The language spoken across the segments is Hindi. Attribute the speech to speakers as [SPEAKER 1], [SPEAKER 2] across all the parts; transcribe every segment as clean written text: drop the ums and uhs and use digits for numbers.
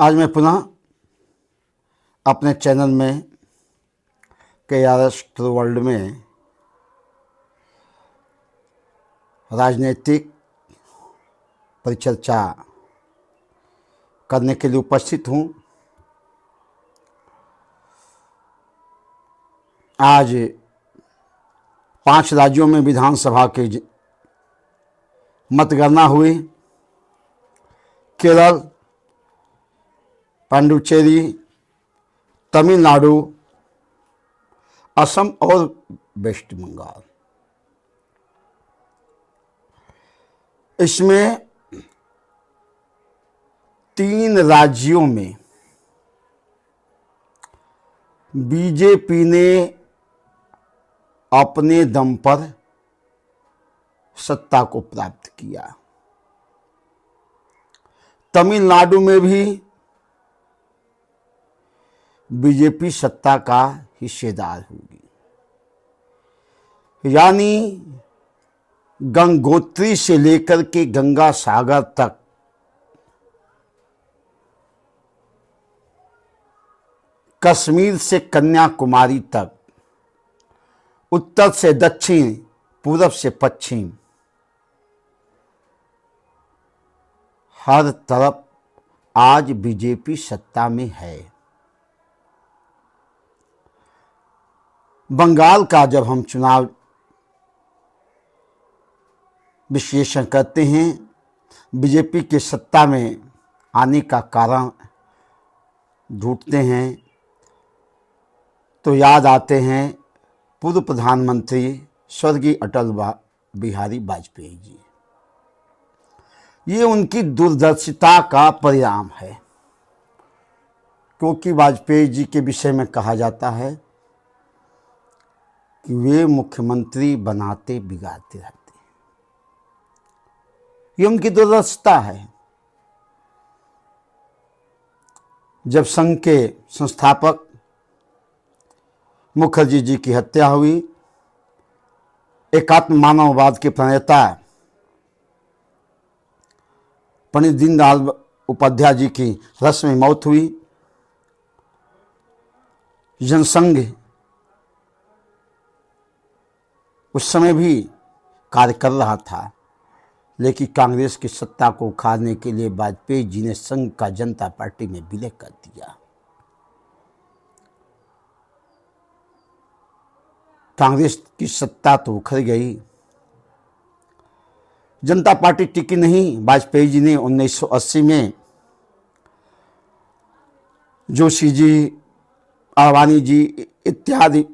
[SPEAKER 1] आज मैं पुनः अपने चैनल में KRS टू वर्ल्ड में राजनीतिक परिचर्चा करने के लिए उपस्थित हूँ। आज 5 राज्यों में विधानसभा की मतगणना हुई। केरल, पांडुचेरी, तमिलनाडु, असम और वेस्ट बंगाल। इसमें 3 राज्यों में बीजेपी ने अपने दम पर सत्ता को प्राप्त किया। तमिलनाडु में भी बीजेपी सत्ता का हिस्सेदार होगी, यानी गंगोत्री से लेकर के गंगा सागर तक कश्मीर से कन्याकुमारी तक, उत्तर से दक्षिण, पूरब से पश्चिम, हर तरफ आज बीजेपी सत्ता में है। बंगाल का जब हम चुनाव विश्लेषण करते हैं, बीजेपी के सत्ता में आने का कारण ढूंढते हैं तो याद आते हैं पूर्व प्रधानमंत्री स्वर्गीय अटल बिहारी वाजपेयी जी। ये उनकी दूरदर्शिता का परिणाम है, क्योंकि वाजपेयी जी के विषय में कहा जाता है कि वे मुख्यमंत्री बनाते बिगाड़ते रहते हैं। ये उनकी दूरदर्शिता है। जब संघ के संस्थापक मुखर्जी जी की हत्या हुई, एकात्म मानववाद के प्रणेता पंडित दीनदयाल उपाध्याय जी की रस्मी मौत हुई, जनसंघ उस समय भी कार्य कर रहा था, लेकिन कांग्रेस की सत्ता को उखाड़ने के लिए वाजपेयी जी ने संघ का जनता पार्टी में विलय कर दिया। कांग्रेस की सत्ता तो उखड़ गई, जनता पार्टी टिकी नहीं। वाजपेयी जी ने 1980 में जोशी जी, आडवाणी जी इत्यादि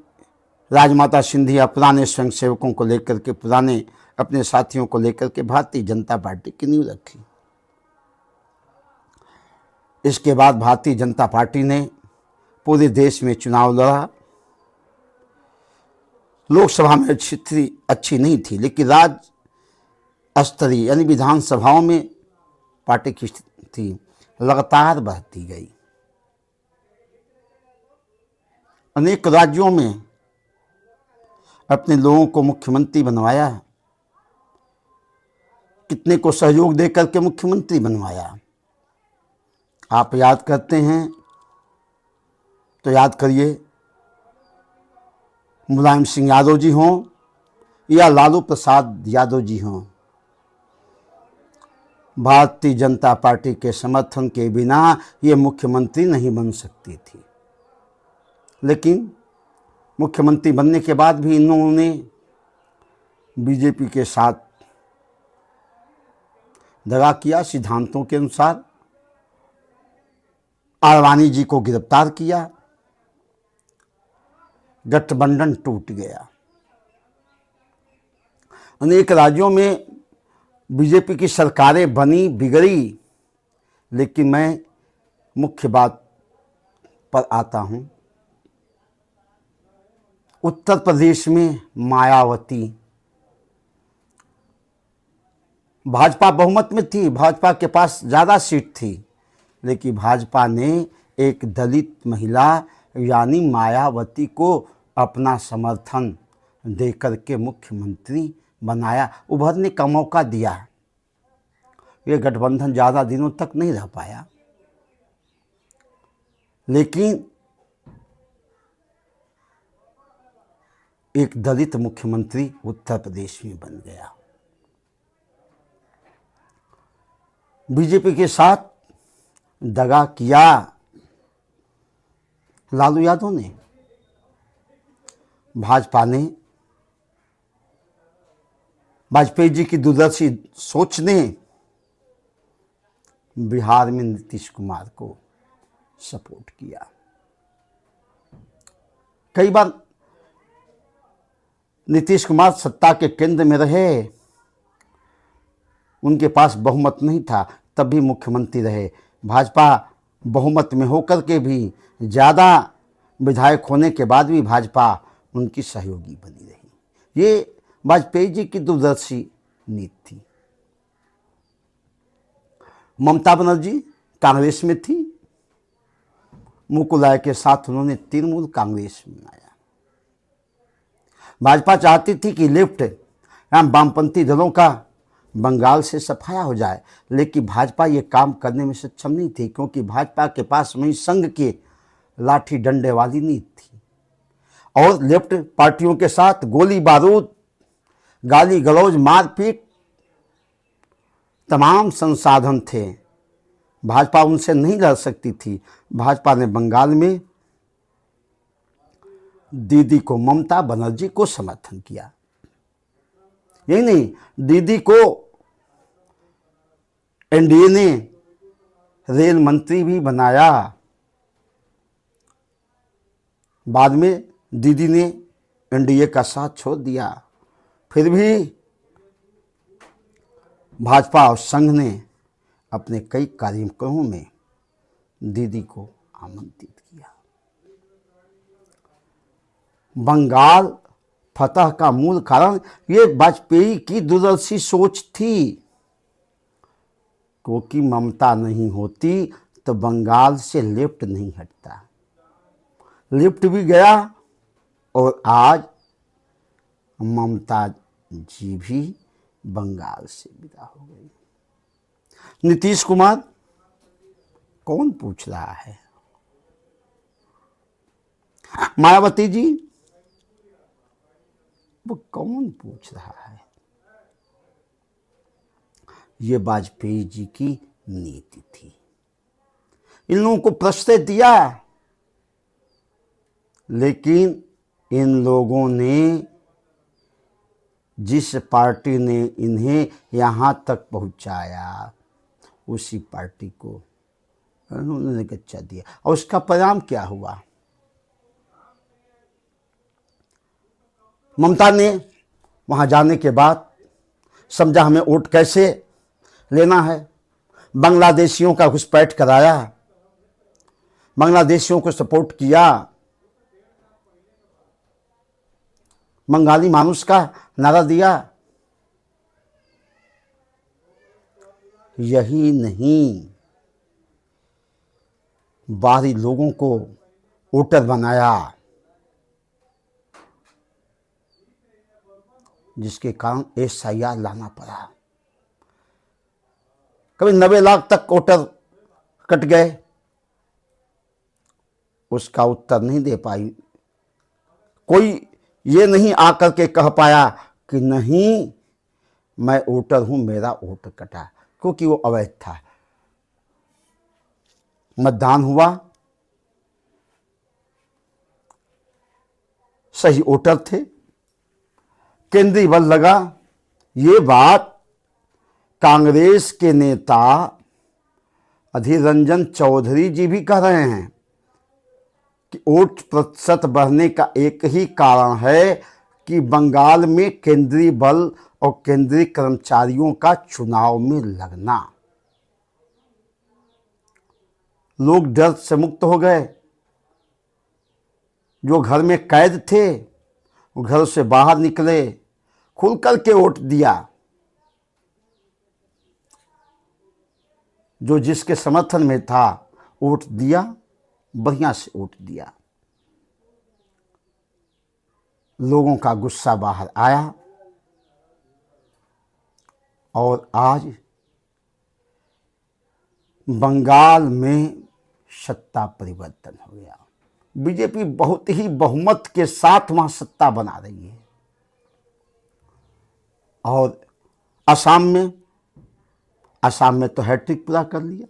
[SPEAKER 1] राजमाता सिंधिया पुराने स्वयंसेवकों को लेकर के, पुराने अपने साथियों को लेकर के भारतीय जनता पार्टी की नींव रखी। इसके बाद भारतीय जनता पार्टी ने पूरे देश में चुनाव लड़ा। लोकसभा में स्थिति अच्छी नहीं थी, लेकिन राज्य स्तरीय यानी विधानसभाओं में पार्टी की स्थिति लगातार बढ़ती गई। अनेक राज्यों में अपने लोगों को मुख्यमंत्री बनवाया, कितने को सहयोग देकर के मुख्यमंत्री बनवाया। आप याद करते हैं तो याद करिए, मुलायम सिंह यादव जी हों या लालू प्रसाद यादव जी हों, भारतीय जनता पार्टी के समर्थन के बिना ये मुख्यमंत्री नहीं बन सकती थी। लेकिन मुख्यमंत्री बनने के बाद भी इन्होंने बीजेपी के साथ दगा किया। सिद्धांतों के अनुसार आडवाणी जी को गिरफ्तार किया, गठबंधन टूट गया। अनेक राज्यों में बीजेपी की सरकारें बनी बिगड़ी, लेकिन मैं मुख्य बात पर आता हूं। उत्तर प्रदेश में मायावती, भाजपा बहुमत में थी, भाजपा के पास ज़्यादा सीट थी, लेकिन भाजपा ने एक दलित महिला यानी मायावती को अपना समर्थन देकर के मुख्यमंत्री बनाया, उभरने का मौका दिया। ये गठबंधन ज़्यादा दिनों तक नहीं रह पाया। लेकिन एक दलित मुख्यमंत्री उत्तर प्रदेश में बन गया। बीजेपी के साथ दगा किया लालू यादव ने। भाजपा ने, वाजपेयी जी की दूरदर्शी सोच ने बिहार में नीतीश कुमार को सपोर्ट किया। कई बार नीतीश कुमार सत्ता के केंद्र में रहे, उनके पास बहुमत नहीं था, तब भी मुख्यमंत्री रहे। भाजपा बहुमत में होकर के भी, ज़्यादा विधायक होने के बाद भी भाजपा उनकी सहयोगी बनी रही। ये वाजपेयी जी की दूरदर्शी नीति थी। ममता बनर्जी कांग्रेस में थी, मुकुल राय के साथ उन्होंने तृणमूल कांग्रेस में आया। भाजपा चाहती थी कि लेफ्ट या वामपंथी दलों का बंगाल से सफाया हो जाए, लेकिन भाजपा ये काम करने में सक्षम नहीं थी, क्योंकि भाजपा के पास वही संघ के लाठी डंडे वाली नीति थी और लेफ्ट पार्टियों के साथ गोली बारूद, गाली गलौज, मारपीट, तमाम संसाधन थे। भाजपा उनसे नहीं लड़ सकती थी। भाजपा ने बंगाल में दीदी को, ममता बनर्जी को समर्थन किया। यही नहीं, दीदी को एनडीए ने रेल मंत्री भी बनाया। बाद में दीदी ने एनडीए का साथ छोड़ दिया, फिर भी भाजपा और संघ ने अपने कई कार्यक्रमों में दीदी को आमंत्रित किया। बंगाल फतह का मूल कारण ये वाजपेयी की दूरदर्शी सोच थी, क्योंकि ममता नहीं होती तो बंगाल से लेफ्ट नहीं हटता। लेफ्ट भी गया और आज ममता जी भी बंगाल से विदा हो गई। नीतीश कुमार कौन पूछ रहा है? मायावती जी, वो कौन पूछ रहा है? ये वाजपेयी जी की नीति थी। इन लोगों को प्रश्रय दिया, लेकिन इन लोगों ने, जिस पार्टी ने इन्हें यहाँ तक पहुँचाया, उसी पार्टी को उन्होंने कच्चा दिया। और उसका परिणाम क्या हुआ? ममता ने वहाँ जाने के बाद समझा हमें वोट कैसे लेना है, बांग्लादेशियों का घुसपैठ कराया, बांग्लादेशियों को सपोर्ट किया, बंगाली मानुष का नारा दिया। यही नहीं, बाहरी लोगों को वोटर बनाया, जिसके कारण एसआईआर लाना पड़ा। कभी 90 लाख तक वोटर कट गए, उसका उत्तर नहीं दे पाई। कोई ये नहीं आकर के कह पाया कि नहीं मैं वोटर हूं, मेरा वोट कटा, क्योंकि वो अवैध था। मतदान हुआ, सही वोटर थे, केंद्रीय बल लगा। ये बात कांग्रेस के नेता अधीर रंजन चौधरी जी भी कह रहे हैं कि वोट प्रतिशत बढ़ने का एक ही कारण है कि बंगाल में केंद्रीय बल और केंद्रीय कर्मचारियों का चुनाव में लगना। लोग डर से मुक्त हो गए। जो घर में कैद थे वो घर से बाहर निकले, खुलकर के वोट दिया। जो जिसके समर्थन में था वोट दिया, बढ़िया से वोट दिया। लोगों का गुस्सा बाहर आया और आज बंगाल में सत्ता परिवर्तन हो गया। बीजेपी बहुत ही बहुमत के साथ वहां सत्ता बना रही है। और असम में तो हैट्रिक पूरा कर लिया।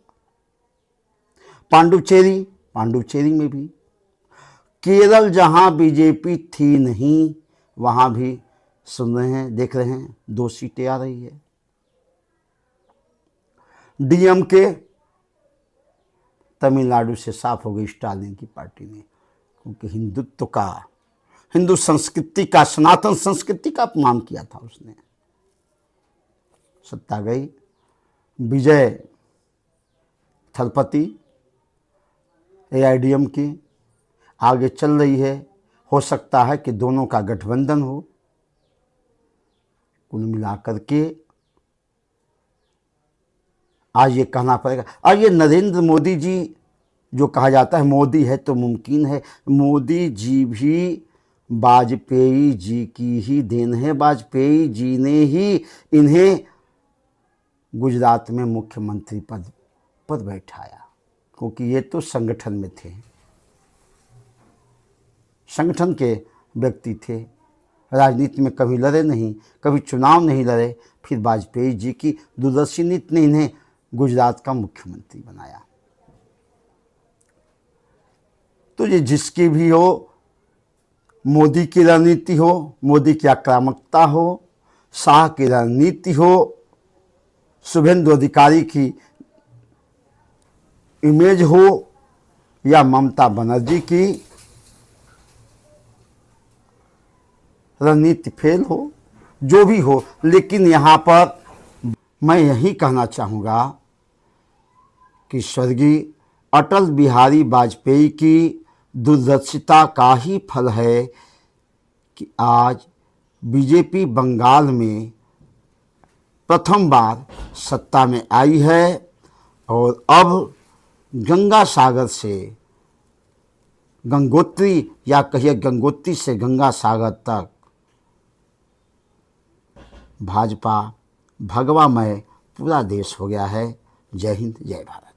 [SPEAKER 1] पांडुचेरी में भी। केरल जहां बीजेपी थी नहीं, वहां भी सुन रहे हैं, देख रहे हैं 2 सीटें आ रही है। डीएमके तमिलनाडु से साफ हो गई स्टालिन की पार्टी ने, क्योंकि हिंदू संस्कृति का, सनातन संस्कृति का अपमान किया था उसने। सत्ता गई। विजय थलपति एआईडीएम की आगे चल रही है। हो सकता है कि दोनों का गठबंधन हो। कुल मिलाकर के आज ये कहना पड़ेगा। और ये नरेंद्र मोदी जी जो कहा जाता है मोदी है तो मुमकिन है, मोदी जी भी वाजपेयी जी की ही देन है। वाजपेयी जी ने ही इन्हें गुजरात में मुख्यमंत्री पद पर बैठाया, क्योंकि ये तो संगठन में थे, संगठन के व्यक्ति थे। राजनीति में कभी लड़े नहीं, कभी चुनाव नहीं लड़े। फिर वाजपेयी जी की दूरदर्शी नीति ने इन्हें गुजरात का मुख्यमंत्री बनाया। तो ये जिसकी भी हो, मोदी की रणनीति हो, मोदी की आक्रामकता हो, शाह की रणनीति हो, शुभेंदु अधिकारी की इमेज हो, या ममता बनर्जी की रणनीति फेल हो, जो भी हो, लेकिन यहाँ पर मैं यही कहना चाहूँगा कि स्वर्गीय अटल बिहारी वाजपेयी की दूरदर्शिता का ही फल है कि आज बीजेपी बंगाल में प्रथम बार सत्ता में आई है। और अब गंगा सागर से गंगोत्री, या कहिए गंगोत्री से गंगा सागर तक भाजपा भगवामय पूरा देश हो गया है। जय हिंद, जय भारत।